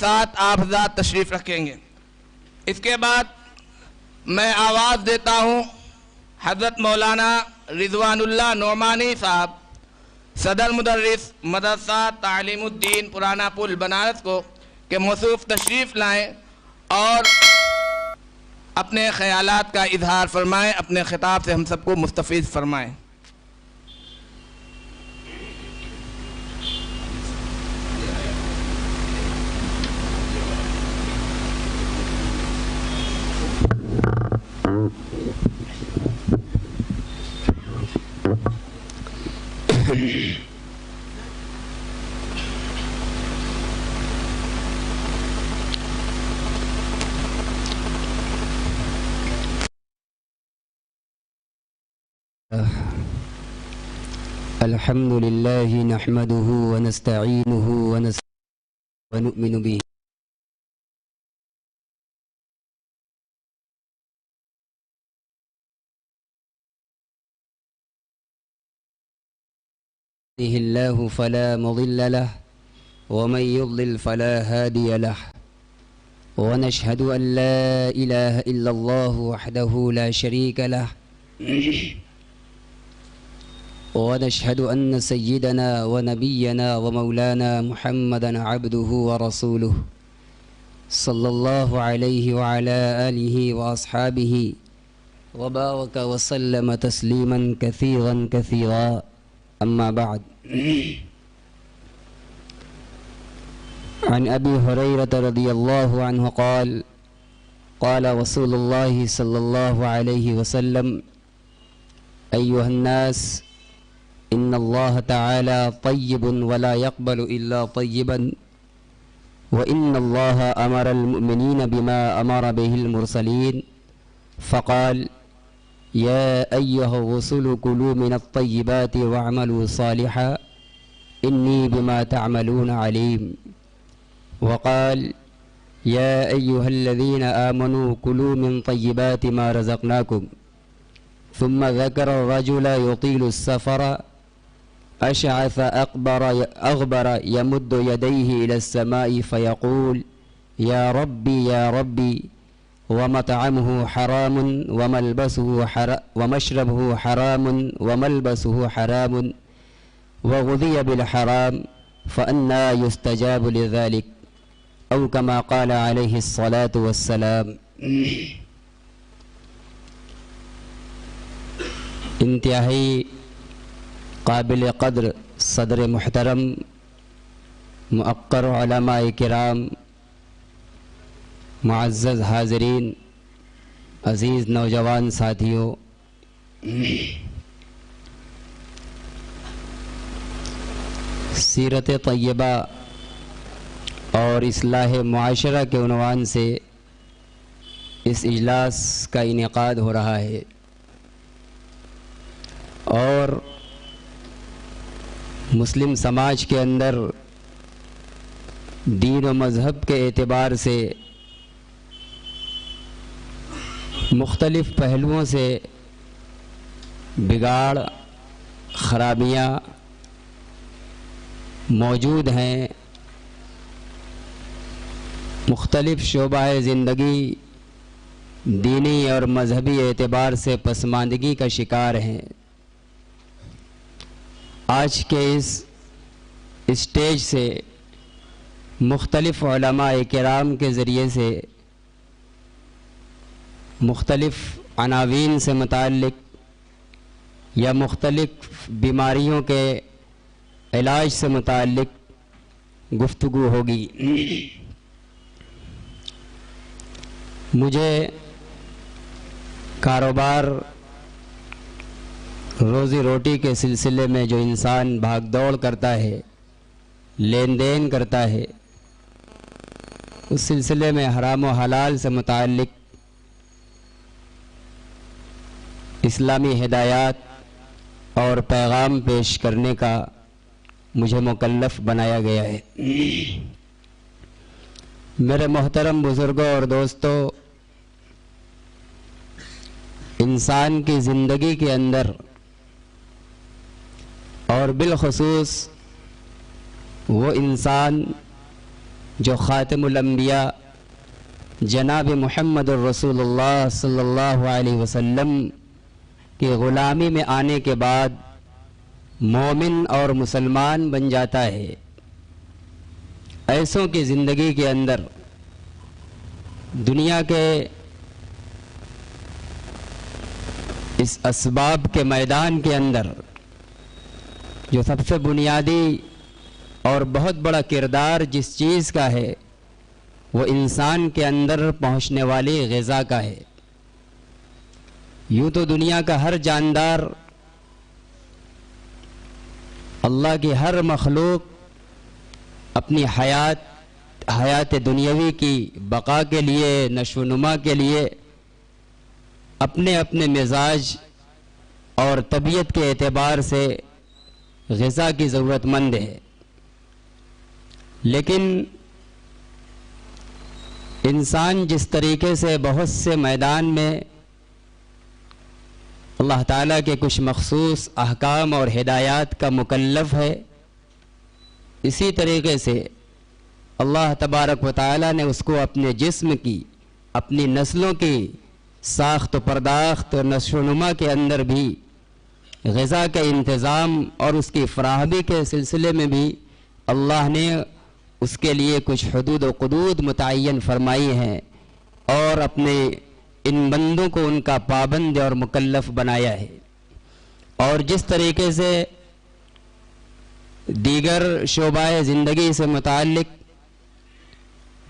ساتھ آپ حضرات تشریف رکھیں گے۔ اس کے بعد میں آواز دیتا ہوں حضرت مولانا رضوان اللہ نعمانی صاحب، صدر مدرس مدرسہ تعلیم الدین پرانا پل بنارس کو، کہ موصوف تشریف لائیں اور اپنے خیالات کا اظہار فرمائیں، اپنے خطاب سے ہم سب کو مستفیض فرمائیں۔ الحمد لله نحمده ونستعينه ونؤمن به يهده الله فلا مضل له ومن يضلل فلا هادي له ونشهد أن لا إله إلا الله وحده لا شريك له ونشهد أن سيدنا ونبينا ومولانا محمدا عبده ورسوله صلى الله عليه وعلى آله وأصحابه وبارك وسلم تسليما كثيرا كثيرا. أما بعد، عن أبي هريرة رضي الله عنه قال قال رسول الله صلى الله عليه وسلم: أيها الناس، إن الله تعالى طيب ولا يقبل إلا طيبا، وإن الله أمر المؤمنين بما أمر به المرسلين فقال: يا أيها الرسل كلوا من الطيبات واعملوا صالحا إني بما تعملون عليم. وقال: يا أيها الذين آمنوا كلوا من طيبات ما رزقناكم. ثم ذكر الرجل يطيل السفر أشعث أغبر يمد يديه إلى السماء فيقول: يا ربي يا ربي، ومطعمه حرام ومشربه حرام وملبسه حرام وغذي بالحرام فأنى يستجاب لذلك، أو كما قال عليه الصلاة والسلام. انتہائی قابل قدر صدر محترم، مؤقر علماء کرام، معزز حاضرین، عزیز نوجوان ساتھیوں، سیرت طیبہ اور اصلاح معاشرہ کے عنوان سے اس اجلاس کا انعقاد ہو رہا ہے، اور مسلم سماج کے اندر دین و مذہب کے اعتبار سے مختلف پہلوؤں سے بگاڑ، خرابیاں موجود ہیں، مختلف شعبہ زندگی دینی اور مذہبی اعتبار سے پسماندگی کا شکار ہیں۔ آج کے اس اسٹیج سے مختلف علماء کرام کے ذریعے سے مختلف عناوین سے متعلق یا مختلف بیماریوں کے علاج سے متعلق گفتگو ہوگی۔ مجھے کاروبار روزی روٹی کے سلسلے میں جو انسان بھاگ دوڑ کرتا ہے، لین دین کرتا ہے، اس سلسلے میں حرام و حلال سے متعلق اسلامی ہدایات اور پیغام پیش کرنے کا مجھے مکلف بنایا گیا ہے۔ میرے محترم بزرگوں اور دوستو، انسان کی زندگی کے اندر اور بالخصوص وہ انسان جو خاتم الانبیاء جناب محمد الرسول اللہ صلی اللہ علیہ وسلم کی غلامی میں آنے کے بعد مومن اور مسلمان بن جاتا ہے، ایسوں کی زندگی کے اندر دنیا کے اس اسباب کے میدان کے اندر جو سب سے بنیادی اور بہت بڑا کردار جس چیز کا ہے وہ انسان کے اندر پہنچنے والی غذا کا ہے۔ یوں تو دنیا کا ہر جاندار، اللہ کی ہر مخلوق اپنی حیات دنیاوی کی بقا کے لیے، نشو و نما کے لیے اپنے اپنے مزاج اور طبیعت کے اعتبار سے غذا کی ضرورت مند ہے، لیکن انسان جس طریقے سے بہت سے میدان میں اللہ تعالیٰ کے کچھ مخصوص احکام اور ہدایات کا مکلف ہے، اسی طریقے سے اللہ تبارک و تعالیٰ نے اس کو اپنے جسم کی، اپنی نسلوں کی ساخت و پرداخت اور نشو و نما کے اندر بھی غذا کے انتظام اور اس کی فراہمی کے سلسلے میں بھی اللہ نے اس کے لیے کچھ حدود و قدود متعین فرمائی ہیں اور اپنے ان بندوں کو ان کا پابند اور مکلف بنایا ہے۔ اور جس طریقے سے دیگر شعبہ زندگی سے متعلق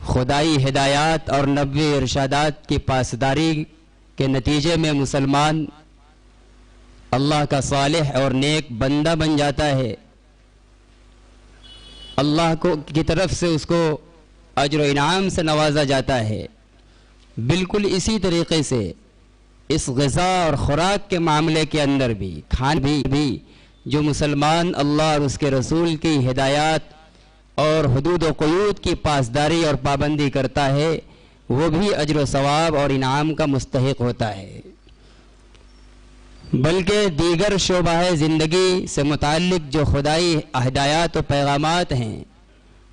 خدائی ہدایات اور نبوی ارشادات کی پاسداری کے نتیجے میں مسلمان اللہ کا صالح اور نیک بندہ بن جاتا ہے، اللہ کی طرف سے اس کو اجر و انعام سے نوازا جاتا ہے، بالکل اسی طریقے سے اس غذا اور خوراک کے معاملے کے اندر بھی بھی جو مسلمان اللہ اور اس کے رسول کی ہدایات اور حدود و قیود کی پاسداری اور پابندی کرتا ہے، وہ بھی اجر و ثواب اور انعام کا مستحق ہوتا ہے۔ بلکہ دیگر شعبہ زندگی سے متعلق جو خدائی ہدایات و پیغامات ہیں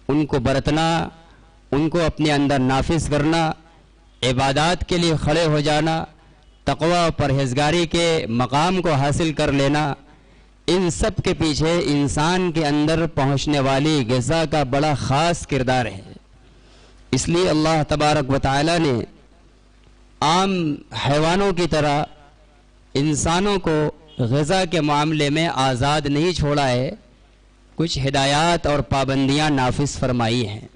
ان کو برتنا، ان کو اپنے اندر نافذ کرنا، عبادات کے لیے کھڑے ہو جانا، تقوی و پرہیزگاری کے مقام کو حاصل کر لینا، ان سب کے پیچھے انسان کے اندر پہنچنے والی غذا کا بڑا خاص کردار ہے۔ اس لیے اللہ تبارک و تعالی نے عام حیوانوں کی طرح انسانوں کو غذا کے معاملے میں آزاد نہیں چھوڑا ہے، کچھ ہدایات اور پابندیاں نافذ فرمائی ہیں۔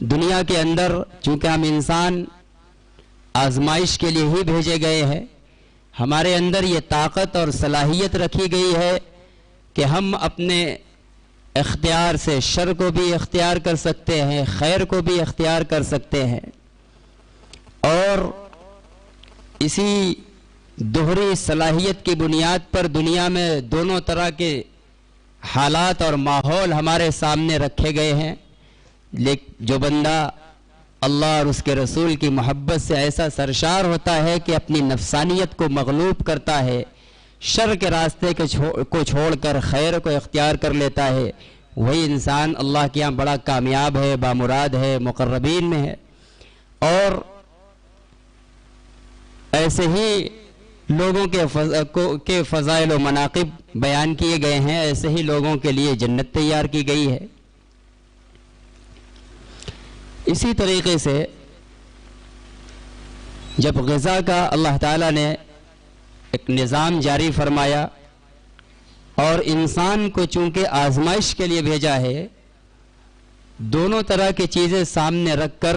دنیا کے اندر چونکہ ہم انسان آزمائش کے لیے ہی بھیجے گئے ہیں، ہمارے اندر یہ طاقت اور صلاحیت رکھی گئی ہے کہ ہم اپنے اختیار سے شر کو بھی اختیار کر سکتے ہیں، خیر کو بھی اختیار کر سکتے ہیں، اور اسی دوہری صلاحیت کی بنیاد پر دنیا میں دونوں طرح کے حالات اور ماحول ہمارے سامنے رکھے گئے ہیں۔ لیکن جو بندہ اللہ اور اس کے رسول کی محبت سے ایسا سرشار ہوتا ہے کہ اپنی نفسانیت کو مغلوب کرتا ہے، شر کے راستے کو چھوڑ کر خیر کو اختیار کر لیتا ہے، وہی انسان اللہ کے یہاں بڑا کامیاب ہے، بامراد ہے، مقربین میں ہے۔ اور ایسے ہی لوگوں کے فضائل و مناقب بیان کیے گئے ہیں، ایسے ہی لوگوں کے لیے جنت تیار کی گئی ہے۔ اسی طریقے سے جب غذا کا اللہ تعالیٰ نے ایک نظام جاری فرمایا اور انسان کو چونکہ آزمائش کے لیے بھیجا ہے، دونوں طرح کی چیزیں سامنے رکھ کر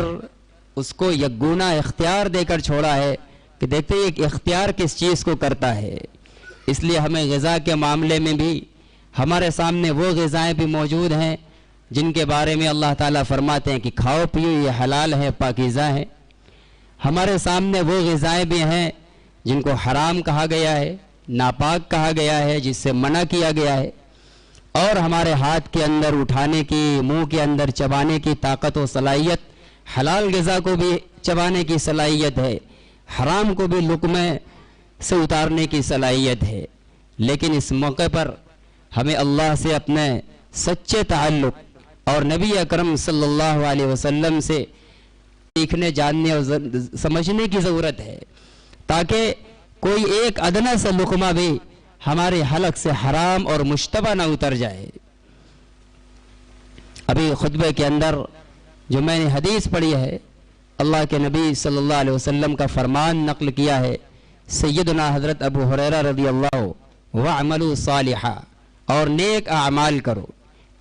اس کو یکگونا اختیار دے کر چھوڑا ہے کہ دیکھتے ہیں کہ اختیار کس چیز کو کرتا ہے۔ اس لیے ہمیں غذا کے معاملے میں بھی ہمارے سامنے وہ غذائیں بھی موجود ہیں جن کے بارے میں اللہ تعالیٰ فرماتے ہیں کہ کھاؤ پیو، یہ حلال ہے، پاکیزہ ہے۔ ہمارے سامنے وہ غذائیں بھی ہیں جن کو حرام کہا گیا ہے، ناپاک کہا گیا ہے، جس سے منع کیا گیا ہے، اور ہمارے ہاتھ کے اندر اٹھانے کی، منہ کے اندر چبانے کی طاقت و صلاحیت، حلال غذا کو بھی چبانے کی صلاحیت ہے، حرام کو بھی لقمے سے اتارنے کی صلاحیت ہے۔ لیکن اس موقع پر ہمیں اللہ سے اپنے سچے تعلق اور نبی اکرم صلی اللہ علیہ وسلم سے سیکھنے جاننے اور سمجھنے کی ضرورت ہے، تاکہ کوئی ایک ادنا سے لقمہ بھی ہمارے حلق سے حرام اور مشتبہ نہ اتر جائے۔ ابھی خطبے کے اندر جو میں نے حدیث پڑھی ہے، اللہ کے نبی صلی اللہ علیہ وسلم کا فرمان نقل کیا ہے، سیدنا حضرت ابو ہریرہ رضی اللہ وَعْمَلُوا صَالِحًا، اور نیک اعمال کرو،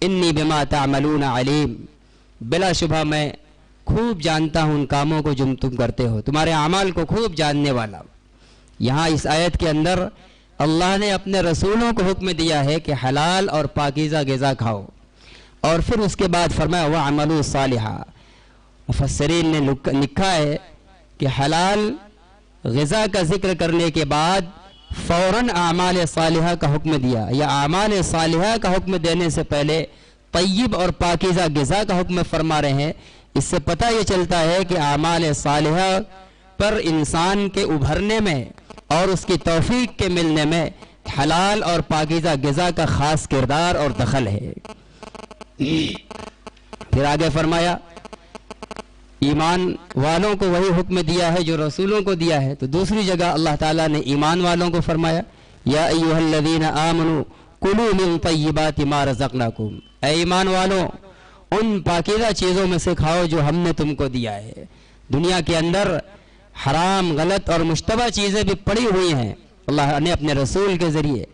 انی بما تعملون علیم، بلا شبہ میں خوب جانتا ہوں ان کاموں کو جو تم کرتے ہو، تمہارے اعمال کو خوب جاننے والا۔ یہاں اس آیت کے اندر اللہ نے اپنے رسولوں کو حکم دیا ہے کہ حلال اور پاکیزہ غذا کھاؤ، اور پھر اس کے بعد فرمایا وَعْمَلُوا صَالِحًا۔ مفسرین نے لکھا ہے کہ حلال غذا کا ذکر کرنے کے بعد فوراً اعمال صالحہ کا حکم دیا، یا اعمال صالحہ کا حکم دینے سے پہلے طیب اور پاکیزہ غذا کا حکم فرما رہے ہیں۔ اس سے پتہ یہ چلتا ہے کہ اعمال صالحہ پر انسان کے ابھرنے میں اور اس کی توفیق کے ملنے میں حلال اور پاکیزہ غذا کا خاص کردار اور دخل ہے۔ پھر آگے فرمایا ایمان والوں کو وہی حکم دیا ہے جو رسولوں کو دیا ہے، تو دوسری جگہ اللہ تعالیٰ نے ایمان والوں کو فرمایا یا ایھا الذین آمنوا کلوا من طیبات ما رزقناکم، اے ایمان والوں ان پاکیزہ چیزوں میں سے کھاؤ جو ہم نے تم کو دیا ہے۔ دنیا کے اندر حرام، غلط اور مشتبہ چیزیں بھی پڑی ہوئی ہیں، اللہ نے اپنے رسول کے ذریعے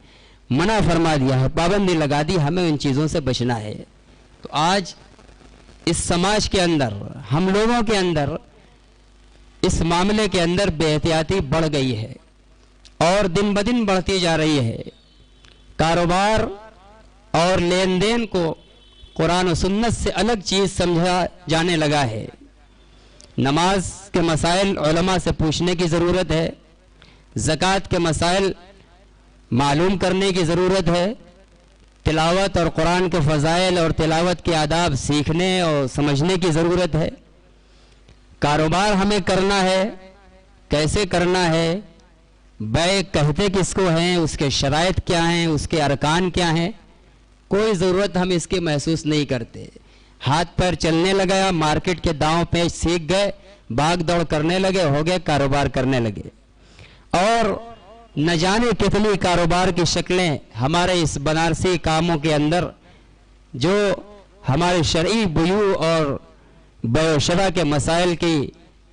منع فرما دیا ہے، پابندی لگا دی، ہمیں ان چیزوں سے بچنا ہے۔ تو آج اس سماج کے اندر، ہم لوگوں کے اندر اس معاملے کے اندر بے احتیاطی بڑھ گئی ہے اور دن بدن بڑھتی جا رہی ہے۔ کاروبار اور لین دین کو قرآن و سنت سے الگ چیز سمجھا جانے لگا ہے۔ نماز کے مسائل علماء سے پوچھنے کی ضرورت ہے، زکوٰۃ کے مسائل معلوم کرنے کی ضرورت ہے، تلاوت اور قرآن کے فضائل اور تلاوت کے آداب سیکھنے اور سمجھنے کی ضرورت ہے۔ کاروبار ہمیں کرنا ہے، کیسے کرنا ہے، بیع کہتے کس کو ہیں، اس کے شرائط کیا ہیں، اس کے ارکان کیا ہیں، کوئی ضرورت ہم اس کی محسوس نہیں کرتے۔ ہاتھ پیر چلنے لگا، مارکیٹ کے داؤں پیچ سیکھ گئے، بھاگ دوڑ کرنے لگے، ہو گئے کاروبار کرنے لگے، اور نہ جانے کتنی کاروبار کی شکلیں ہمارے اس بنارسی کاموں کے اندر جو ہمارے شرعی بیوع اور بیع و شرع کے مسائل کی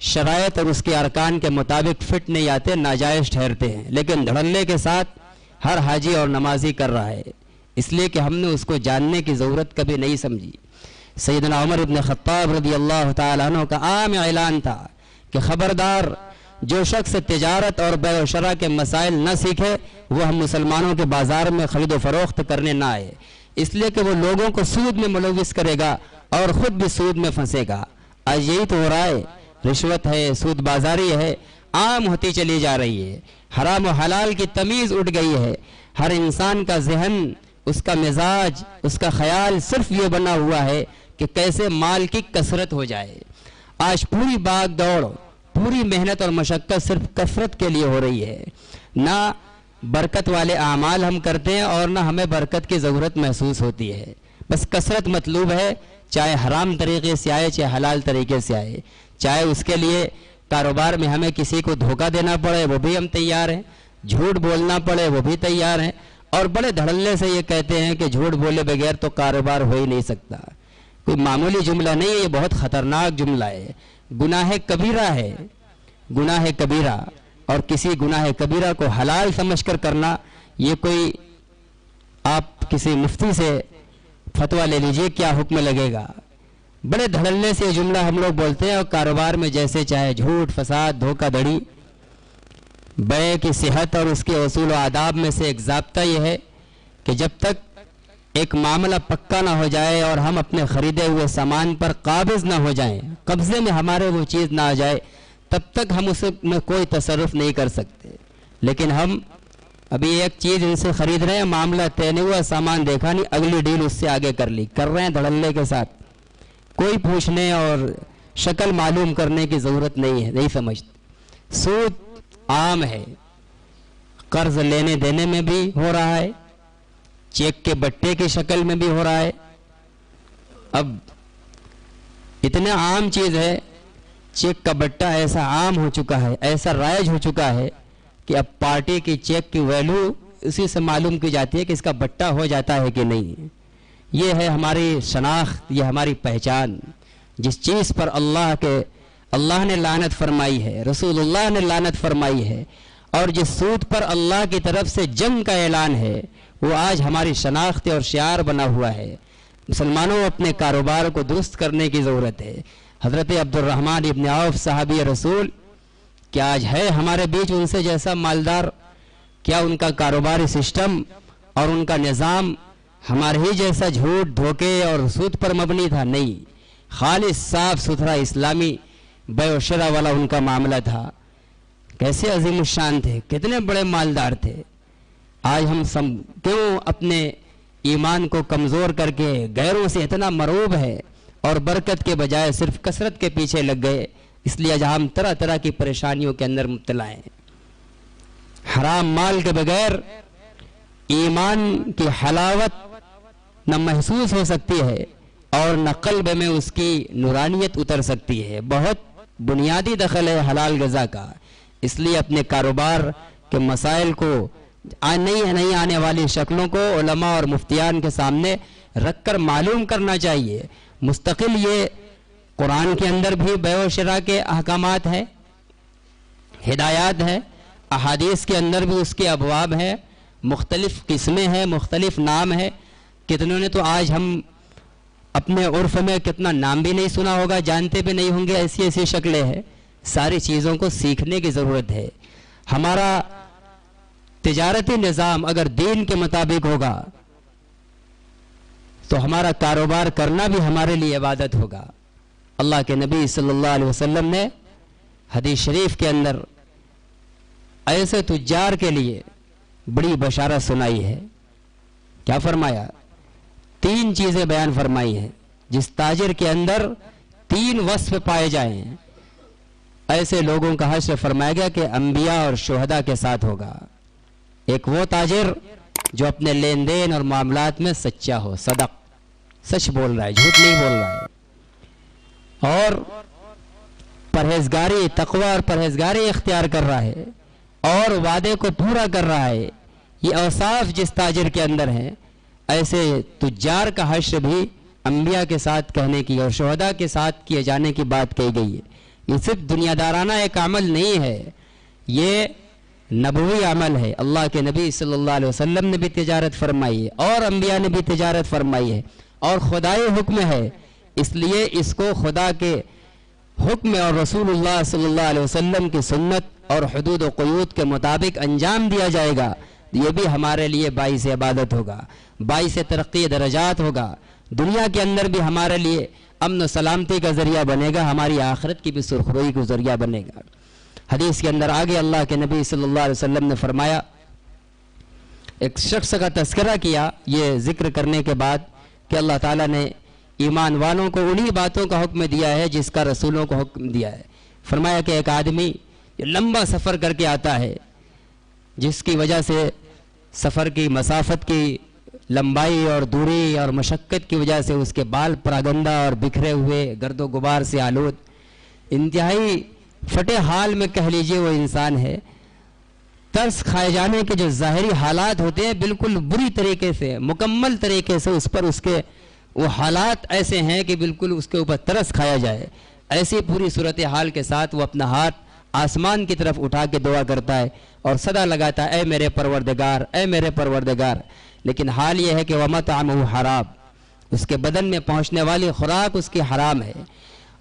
شرائط اور اس کے ارکان کے مطابق فٹ نہیں آتے، ناجائز ٹھہرتے ہیں، لیکن دھڑلے کے ساتھ ہر حاجی اور نمازی کر رہا ہے، اس لیے کہ ہم نے اس کو جاننے کی ضرورت کبھی نہیں سمجھی۔ سیدنا عمر بن خطاب رضی اللہ تعالیٰ عنہ کا عام اعلان تھا کہ خبردار جو شخص تجارت اور بیع و شرع کے مسائل نہ سیکھے وہ ہم مسلمانوں کے بازار میں خرید و فروخت کرنے نہ آئے، اس لیے کہ وہ لوگوں کو سود میں ملوث کرے گا اور خود بھی سود میں پھنسے گا۔ آج یہی تو ہو رہا ہے، رشوت ہے، سود بازاری ہے، عام ہوتی چلی جا رہی ہے، حرام و حلال کی تمیز اٹھ گئی ہے، ہر انسان کا ذہن، اس کا مزاج، اس کا خیال صرف یہ بنا ہوا ہے کہ کیسے مال کی کثرت ہو جائے۔ آج پوری باغ دوڑ، پوری محنت اور مشقت صرف کثرت کے لیے ہو رہی ہے، نہ برکت والے اعمال ہم کرتے ہیں اور نہ ہمیں برکت کی ضرورت محسوس ہوتی ہے، بس کثرت مطلوب ہے، چاہے حرام طریقے سے آئے چاہے حلال طریقے سے آئے، چاہے اس کے لیے کاروبار میں ہمیں کسی کو دھوکہ دینا پڑے وہ بھی ہم تیار ہیں، جھوٹ بولنا پڑے وہ بھی تیار ہیں، اور بڑے دھڑلے سے یہ کہتے ہیں کہ جھوٹ بولے بغیر تو کاروبار ہو ہی نہیں سکتا۔ کوئی معمولی جملہ نہیں ہے، یہ بہت خطرناک جملہ ہے، گناہ کبیرہ ہے، گناہ کبیرہ، اور کسی گناہ کبیرہ کو حلال سمجھ کر کرنا، یہ کوئی آپ کسی مفتی سے فتویٰ لے لیجئے کیا حکم لگے گا۔ بڑے دھڑلے سے یہ جملہ ہم لوگ بولتے ہیں، اور کاروبار میں جیسے چاہے جھوٹ، فساد، دھوکہ دھڑی۔ بیع کی صحت اور اس کے اصول و آداب میں سے ایک ضابطہ یہ ہے کہ جب تک ایک معاملہ پکا نہ ہو جائے اور ہم اپنے خریدے ہوئے سامان پر قابض نہ ہو جائیں، قبضے میں ہمارے وہ چیز نہ آ جائے، تب تک ہم اس میں کوئی تصرف نہیں کر سکتے۔ لیکن ہم ابھی ایک چیز ان سے خرید رہے ہیں، معاملہ طے نہیں ہوا، سامان دیکھا نہیں، اگلی ڈیل اس سے آگے کر لی، کر رہے ہیں دھڑلے کے ساتھ، کوئی پوچھنے اور شکل معلوم کرنے کی ضرورت نہیں ہے، نہیں سمجھتے۔ سود عام ہے، قرض لینے دینے میں بھی ہو رہا ہے، چیک کے بٹے کی شکل میں بھی ہو رہا ہے، اب اتنا عام چیز ہے، چیک کا بٹا ایسا عام ہو چکا ہے، ایسا رائج ہو چکا ہے کہ اب پارٹی کی چیک کی ویلیو اسی سے معلوم کی جاتی ہے کہ اس کا بٹا ہو جاتا ہے کہ نہیں۔ یہ ہے ہماری شناخت، یہ ہماری پہچان۔ جس چیز پر اللہ نے لعنت فرمائی ہے، رسول اللہ نے لعنت فرمائی ہے، اور جس سود پر اللہ کی طرف سے جنگ کا اعلان ہے، وہ آج ہماری شناخت اور شعار بنا ہوا ہے۔ مسلمانوں، اپنے کاروبار کو درست کرنے کی ضرورت ہے۔ حضرت عبد الرحمن ابن عوف صحابی رسول، کیا آج ہے ہمارے بیچ ان سے جیسا مالدار؟ کیا ان کا کاروباری سسٹم اور ان کا نظام ہمارے ہی جیسا جھوٹ، دھوکے اور سود پر مبنی تھا؟ نہیں، خالص صاف ستھرا اسلامی بیع و شرع والا ان کا معاملہ تھا۔ کیسے عظیم الشان تھے، کتنے بڑے مالدار تھے۔ آج ہم کیوں اپنے ایمان کو کمزور کر کے غیروں سے اتنا مروب ہے اور برکت کے بجائے صرف کثرت کے پیچھے لگ گئے؟ اس لیے آج ہم طرح طرح کی پریشانیوں کے اندر مبتلا ہیں۔ حرام مال کے بغیر ایمان کی حلاوت نہ محسوس ہو سکتی ہے اور نہ قلب میں اس کی نورانیت اتر سکتی ہے۔ بہت بنیادی دخل ہے حلال غذا کا۔ اس لیے اپنے کاروبار کے مسائل کو، نہیں آنے والی شکلوں کو علماء اور مفتیان کے سامنے رکھ کر معلوم کرنا چاہیے۔ مستقل یہ قرآن کے اندر بھی بیع و شرع کے احکامات ہیں، ہدایات ہیں، احادیث کے اندر بھی اس کے ابواب ہیں، مختلف قسمیں ہیں، مختلف نام ہیں۔ کتنوں نے تو آج ہم اپنے عرف میں کتنا نام بھی نہیں سنا ہوگا، جانتے بھی نہیں ہوں گے، ایسی ایسی شکلیں ہیں۔ ساری چیزوں کو سیکھنے کی ضرورت ہے۔ ہمارا تجارتی نظام اگر دین کے مطابق ہوگا تو ہمارا کاروبار کرنا بھی ہمارے لیے عبادت ہوگا۔ اللہ کے نبی صلی اللہ علیہ وسلم نے حدیث شریف کے اندر ایسے تجار کے لیے بڑی بشارت سنائی ہے۔ کیا فرمایا؟ 3 چیزیں بیان فرمائی ہیں۔ جس تاجر کے اندر 3 وصف پائے جائیں، ایسے لوگوں کا حشر فرمایا گیا کہ انبیاء اور شہداء کے ساتھ ہوگا۔ ایک وہ تاجر جو اپنے لین دین اور معاملات میں سچا ہو، صدق، سچ بول رہا ہے، جھوٹ نہیں بول رہا ہے، اور پرہیزگاری، تقوی اور پرہیزگاری اختیار کر رہا ہے اور وعدے کو پورا کر رہا ہے۔ یہ اوصاف جس تاجر کے اندر ہیں، ایسے تجار کا حشر بھی انبیاء کے ساتھ کہنے کی اور شہداء کے ساتھ کیے جانے کی بات کہی گئی ہے۔ یہ صرف دنیا دارانہ ایک عمل نہیں ہے، یہ نبوی عمل ہے۔ اللہ کے نبی صلی اللہ علیہ وسلم نے بھی تجارت فرمائی ہے اور انبیاء نے بھی تجارت فرمائی ہے، اور خدائی حکم ہے، اس لیے اس کو خدا کے حکم اور رسول اللہ صلی اللہ علیہ وسلم کی سنت اور حدود و قیود کے مطابق انجام دیا جائے گا۔ یہ بھی ہمارے لیے باعث عبادت ہوگا، باعث ترقی درجات ہوگا، دنیا کے اندر بھی ہمارے لیے امن و سلامتی کا ذریعہ بنے گا، ہماری آخرت کی بھی سرخروئی کا ذریعہ بنے گا۔ حدیث کے اندر آگے اللہ کے نبی صلی اللہ علیہ وسلم نے فرمایا، ایک شخص کا تذکرہ کیا یہ ذکر کرنے کے بعد کہ اللہ تعالیٰ نے ایمان والوں کو انہی باتوں کا حکم دیا ہے جس کا رسولوں کو حکم دیا ہے۔ فرمایا کہ ایک آدمی لمبا سفر کر کے آتا ہے، جس کی وجہ سے سفر کی مسافت کی لمبائی اور دوری اور مشقت کی وجہ سے اس کے بال پراگندہ اور بکھرے ہوئے گرد و غبار سے آلود، انتہائی پھٹے حال میں کہہ لیجئے وہ انسان ہے۔ ترس کھائے جانے کے جو ظاہری حالات ہوتے ہیں بالکل بری طریقے سے، مکمل طریقے سے اس پر اس کے وہ حالات ایسے ہیں کہ بالکل اس کے اوپر ترس کھایا جائے، ایسی پوری صورتحال کے ساتھ وہ اپنا ہاتھ آسمان کی طرف اٹھا کے دعا کرتا ہے اور صدا لگاتا ہے، اے میرے پروردگار، اے میرے پروردگار۔ لیکن حال یہ ہے کہ وَمَطْعَمُهُ حرام، اس کے بدن میں پہنچنے والی خوراک اس کی حرام ہے،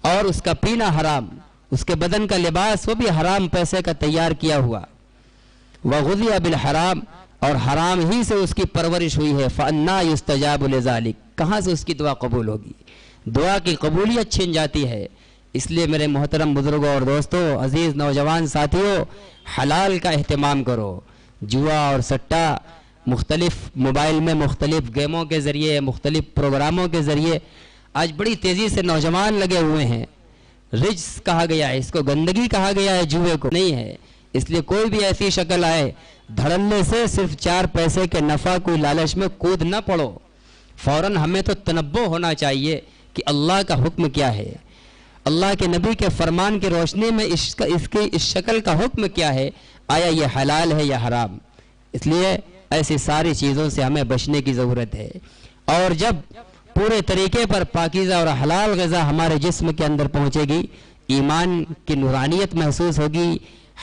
اور اس کا پینا حرام، اس کے بدن کا لباس وہ بھی حرام پیسے کا تیار کیا ہوا۔ وَغُذِيَ بِالْحَرام، اور حرام ہی سے اس کی پرورش ہوئی ہے۔ فَأَنَّا يُسْتَجَابُ لِذَلِكَ، کہاں سے اس کی دعا قبول ہوگی؟ دعا کی قبولیت چھن جاتی ہے۔ اس لیے میرے محترم بزرگوں اور دوستوں، عزیز نوجوان ساتھیوں، حلال کا اہتمام کرو۔ جوا اور سٹا مختلف موبائل میں مختلف گیموں کے ذریعے، مختلف پروگراموں کے ذریعے آج بڑی تیزی سے نوجوان لگے ہوئے ہیں۔ رجس کہا گیا ہے، اس کو گندگی کہا گیا ہے، جوئے کو نہیں ہے۔ اس لیے کوئی بھی ایسی شکل آئے، دھڑلنے سے صرف 4 پیسے کے نفع کوئی لالچ میں کود نہ پڑو۔ فوراً ہمیں تو تنبہ ہونا چاہیے کہ اللہ کا حکم کیا ہے، اللہ کے نبی کے فرمان کی روشنی میں اس شکل کا حکم کیا ہے، آیا یہ حلال ہے یا حرام۔ اس لیے ایسی ساری چیزوں سے ہمیں بچنے کی ضرورت ہے، اور جب پورے طریقے پر پاکیزہ اور حلال غذا ہمارے جسم کے اندر پہنچے گی، ایمان کی نورانیت محسوس ہوگی،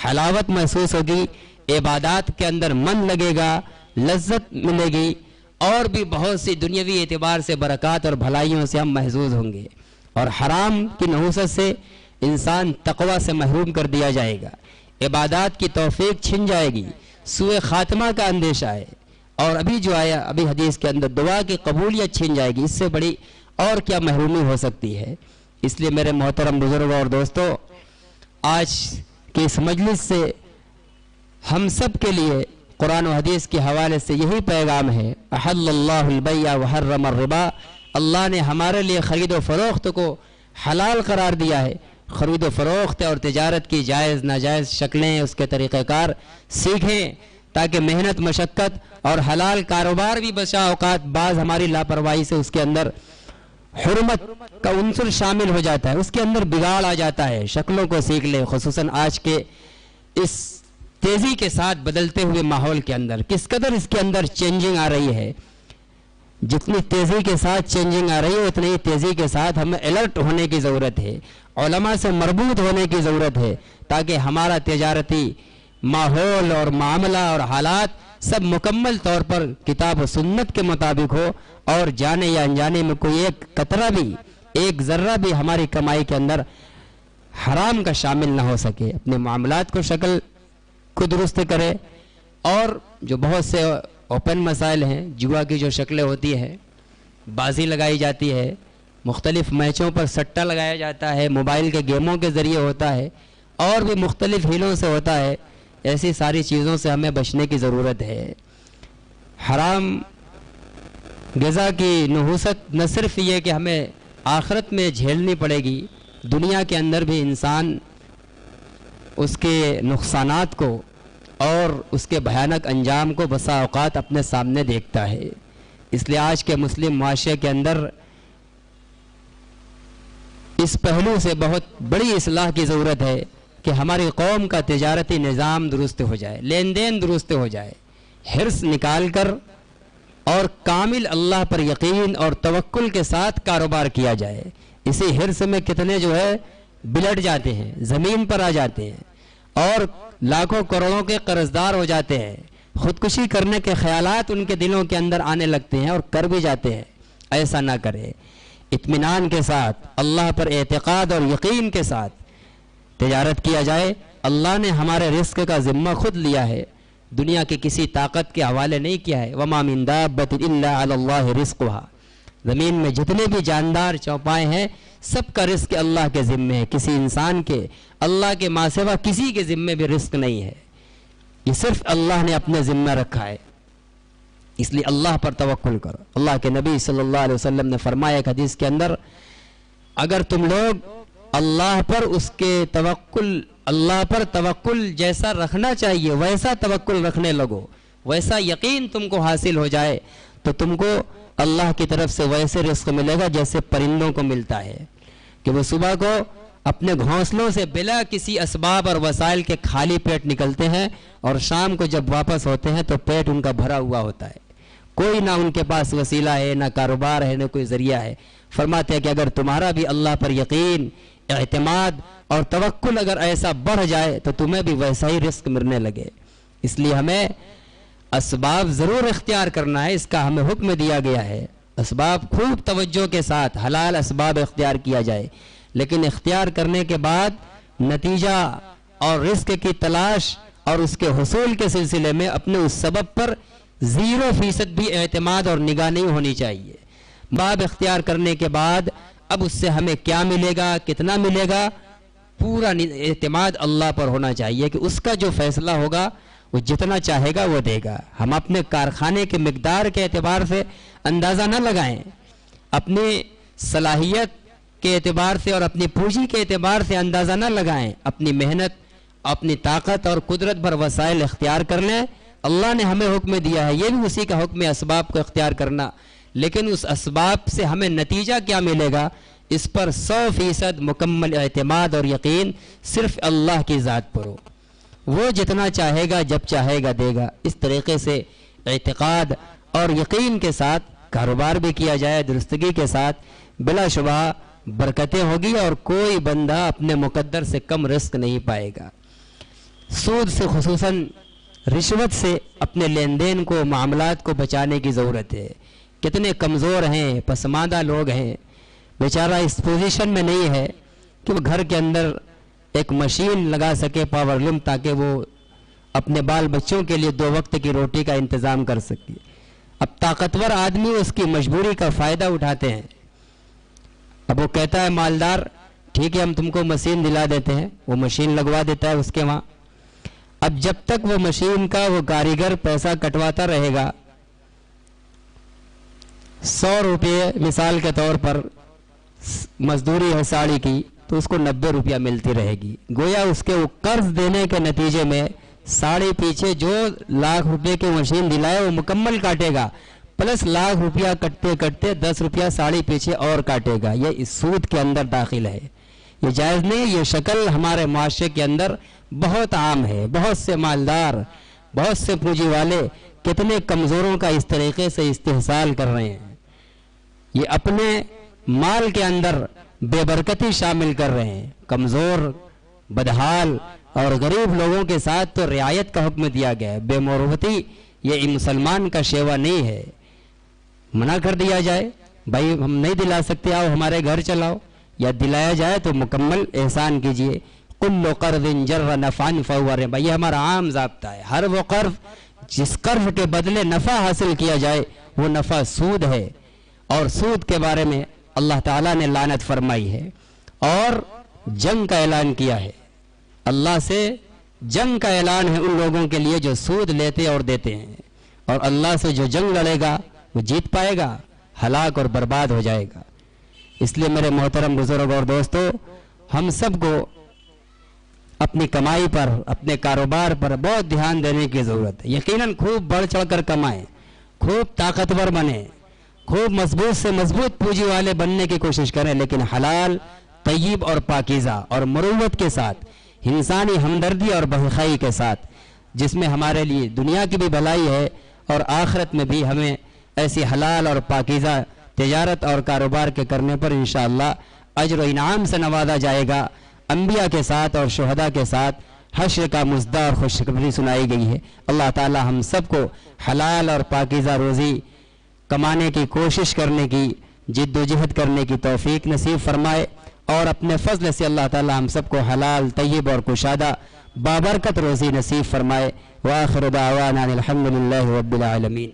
حلاوت محسوس ہوگی، عبادات کے اندر من لگے گا، لذت ملے گی، اور بھی بہت سی دنیاوی اعتبار سے برکات اور بھلائیوں سے ہم محظوظ ہوں گے، اور حرام کی نحوست سے انسان تقوی سے محروم کر دیا جائے گا، عبادات کی توفیق چھن جائے گی، سوء خاتمہ کا اندیشہ ہے، اور ابھی جو آیا ابھی حدیث کے اندر دعا کی قبولیت چھن جائے گی، اس سے بڑی اور کیا محرومی ہو سکتی ہے۔ اس لیے میرے محترم بزرگوں اور دوستو، آج کی اس مجلس سے ہم سب کے لیے قرآن و حدیث کے حوالے سے یہی پیغام ہے، احل اللہ البیع وحرم الربا، اللہ نے ہمارے لیے خرید و فروخت کو حلال قرار دیا ہے۔ خرید و فروخت اور تجارت کی جائز ناجائز شکلیں، اس کے طریقہ کار سیکھیں، تاکہ محنت مشقت اور حلال کاروبار بھی بسا اوقات بعض ہماری لاپرواہی سے اس کے اندر حرمت کا عنصر شامل ہو جاتا ہے، اس کے اندر بگاڑ آ جاتا ہے۔ شکلوں کو سیکھ لیں، خصوصاً آج کے اس تیزی کے ساتھ بدلتے ہوئے ماحول کے اندر کس قدر اس کے اندر چینجنگ آ رہی ہے۔ جتنی تیزی کے ساتھ چینجنگ آ رہی ہے، اتنی تیزی کے ساتھ ہمیں الرٹ ہونے کی ضرورت ہے، علماء سے مربوط ہونے کی ضرورت ہے، تاکہ ہمارا تجارتی ماحول اور معاملہ اور حالات سب مکمل طور پر کتاب و سنت کے مطابق ہو، اور جانے یا انجانے میں کوئی ایک قطرہ بھی، ایک ذرہ بھی ہماری کمائی کے اندر حرام کا شامل نہ ہو سکے۔ اپنے معاملات کو شکل کو درست کرے، اور جو بہت سے اوپن مسائل ہیں، جوا کی جو شکلیں ہوتی ہیں، بازی لگائی جاتی ہے، مختلف میچوں پر سٹہ لگایا جاتا ہے، موبائل کے گیموں کے ذریعے ہوتا ہے، اور بھی مختلف ہیلوں سے ہوتا ہے، ایسی ساری چیزوں سے ہمیں بچنے کی ضرورت ہے۔ حرام غذا کی نحوست نہ صرف یہ کہ ہمیں آخرت میں جھیلنی پڑے گی، دنیا کے اندر بھی انسان اس کے نقصانات کو اور اس کے بھیانک انجام کو بسا اوقات اپنے سامنے دیکھتا ہے۔ اس لیے آج کے مسلم معاشرے کے اندر اس پہلو سے بہت بڑی اصلاح کی ضرورت ہے کہ ہماری قوم کا تجارتی نظام درست ہو جائے، لین دین درست ہو جائے، حرص نکال کر اور کامل اللہ پر یقین اور توکل کے ساتھ کاروبار کیا جائے۔ اسی حرص میں کتنے جو ہے بلٹ جاتے ہیں، زمین پر آ جاتے ہیں، اور لاکھوں کروڑوں کے قرضدار ہو جاتے ہیں، خودکشی کرنے کے خیالات ان کے دلوں کے اندر آنے لگتے ہیں اور کر بھی جاتے ہیں۔ ایسا نہ کرے، اطمینان کے ساتھ، اللہ پر اعتقاد اور یقین کے ساتھ تجارت کیا جائے۔ اللہ نے ہمارے رزق کا ذمہ خود لیا ہے، دنیا کی کسی طاقت کے حوالے نہیں کیا ہے۔ وَمَا مِن دَابَّةٍ إِلَّا عَلَى اللَّهِ رِزْقُهَا، زمین میں جتنے بھی جاندار چوپائے ہیں، سب کا رزق اللہ کے ذمے ہے، کسی انسان کے، اللہ کے ماں سوا کسی کے ذمے بھی رزق نہیں ہے، یہ صرف اللہ نے اپنے ذمہ رکھا ہے۔ اس لیے اللہ پر توکل کرو۔ اللہ کے نبی صلی اللہ علیہ وسلم نے فرمایا ایک حدیث کے اندر، اگر تم لوگ اللہ پر اس کے توکل، اللہ پر توکل جیسا رکھنا چاہیے ویسا توکل رکھنے لگو، ویسا یقین تم کو حاصل ہو جائے، تو تم کو اللہ کی طرف سے ویسے رزق ملے گا جیسے پرندوں کو ملتا ہے، کہ وہ صبح کو اپنے گھونسلوں سے بلا کسی اسباب اور وسائل کے خالی پیٹ نکلتے ہیں، اور شام کو جب واپس ہوتے ہیں تو پیٹ ان کا بھرا ہوا ہوتا ہے، کوئی نہ ان کے پاس وسیلہ ہے، نہ کاروبار ہے، نہ کوئی ذریعہ ہے۔ فرماتے ہیں کہ اگر تمہارا بھی اللہ پر یقین، اعتماد اور توکل اگر ایسا بڑھ جائے تو تمہیں بھی ویسا ہی رزق ملنے لگے۔ اس لیے ہمیں اسباب ضرور اختیار کرنا ہے، اس کا ہمیں حکم دیا گیا ہے، اسباب خوب توجہ کے ساتھ حلال اسباب اختیار کیا جائے، لیکن اختیار کرنے کے بعد نتیجہ اور رزق کی تلاش اور اس کے حصول کے سلسلے میں اپنے اس سبب پر 0% بھی اعتماد اور نگاہ نہیں ہونی چاہیے۔ باب اختیار کرنے کے بعد اب اس سے ہمیں کیا ملے گا، کتنا ملے گا، پورا اعتماد اللہ پر ہونا چاہیے کہ اس کا جو فیصلہ ہوگا وہ جتنا چاہے گا وہ دے گا۔ ہم اپنے کارخانے کے مقدار کے اعتبار سے اندازہ نہ لگائیں، اپنی صلاحیت کے اعتبار سے اور اپنی پونجی کے اعتبار سے اندازہ نہ لگائیں، اپنی محنت، اپنی طاقت اور قدرت بھر وسائل اختیار کر لیں۔ اللہ نے ہمیں حکم دیا ہے، یہ بھی اسی کا حکم ہے، اسباب کو اختیار کرنا، لیکن اس اسباب سے ہمیں نتیجہ کیا ملے گا، اس پر 100% مکمل اعتماد اور یقین صرف اللہ کی ذات پر ہو۔ وہ جتنا چاہے گا جب چاہے گا دے گا۔ اس طریقے سے اعتقاد اور یقین کے ساتھ کاروبار بھی کیا جائے درستگی کے ساتھ، بلا شبہ برکتیں ہوگی اور کوئی بندہ اپنے مقدر سے کم رزق نہیں پائے گا۔ سود سے خصوصاً رشوت سے اپنے لین دین کو معاملات کو بچانے کی ضرورت ہے۔ کتنے کمزور ہیں، پسماندہ لوگ ہیں، بیچارہ اس پوزیشن میں نہیں ہے کہ وہ گھر کے اندر ایک مشین لگا سکے پاور لوم، تاکہ وہ اپنے بال بچوں کے لیے 2 وقت کی روٹی کا انتظام کر سکے۔ اب طاقتور آدمی اس کی مجبوری کا فائدہ اٹھاتے ہیں۔ اب وہ کہتا ہے مالدار، ٹھیک ہے ہم تم کو مشین دلا دیتے ہیں، وہ مشین لگوا دیتا ہے اس کے وہاں۔ اب جب تک وہ مشین کا وہ کاریگر پیسہ کٹواتا رہے گا، 100 روپے مثال کے طور پر مزدوری ہے ساڑی کی، تو اس کو 90 روپیہ ملتی رہے گی۔ گویا اس کے وہ قرض دینے کے نتیجے میں ساڑی پیچھے جو لاکھ روپے کی مشین دلائے وہ مکمل کاٹے گا، پلس لاکھ روپیہ کٹتے کٹتے 10 روپیہ ساڑی پیچھے اور کاٹے گا۔ یہ اس سود کے اندر داخل ہے، یہ جائز نہیں۔ یہ شکل ہمارے معاشرے کے اندر بہت عام ہے۔ بہت سے مالدار، بہت سے پونجی والے کتنے کمزوروں کا اس طریقے سے استحصال کر رہے ہیں۔ یہ اپنے مال کے اندر بے برکتی شامل کر رہے ہیں۔ کمزور، بدحال اور غریب لوگوں کے ساتھ تو رعایت کا حکم دیا گیا ہے۔ بے مروتی یہ مسلمان کا شیوا نہیں ہے۔ منع کر دیا جائے بھائی ہم نہیں دلا سکتے، آؤ ہمارے گھر چلاؤ، یا دلایا جائے تو مکمل احسان کیجئے۔ کل قرض جر نفعا فهو ربا، یہ ہمارا عام ضابطہ ہے۔ ہر وہ قرض جس قرض کے بدلے نفع حاصل کیا جائے وہ نفع سود ہے، اور سود کے بارے میں اللہ تعالیٰ نے لعنت فرمائی ہے اور جنگ کا اعلان کیا ہے۔ اللہ سے جنگ کا اعلان ہے ان لوگوں کے لیے جو سود لیتے اور دیتے ہیں، اور اللہ سے جو جنگ لڑے گا وہ جیت پائے گا، ہلاک اور برباد ہو جائے گا۔ اس لیے میرے محترم بزرگ اور دوستو، ہم سب کو اپنی کمائی پر، اپنے کاروبار پر بہت دھیان دینے کی ضرورت ہے۔ یقیناً خوب بڑھ چڑھ کر کمائیں، خوب طاقتور بنیں، خوب مضبوط سے مضبوط پونجی والے بننے کی کوشش کریں، لیکن حلال، طیب اور پاکیزہ اور مروت کے ساتھ، انسانی ہمدردی اور بخیائی کے ساتھ، جس میں ہمارے لیے دنیا کی بھی بھلائی ہے اور آخرت میں بھی ہمیں ایسی حلال اور پاکیزہ تجارت اور کاروبار کے کرنے پر انشاءاللہ اجر و انعام سے نوازا جائے گا۔ انبیاء کے ساتھ اور شہداء کے ساتھ حشر کا مزدہ اور خوشخبری سنائی گئی ہے۔ اللہ تعالی ہم سب کو حلال اور پاکیزہ روزی کمانے کی کوشش کرنے کی، جد و جہد کرنے کی توفیق نصیب فرمائے، اور اپنے فضل سے اللہ تعالی ہم سب کو حلال، طیب اور کشادہ بابرکت روزی نصیب فرمائے۔ وآخر دعوانا الحمدللہ رب العالمین۔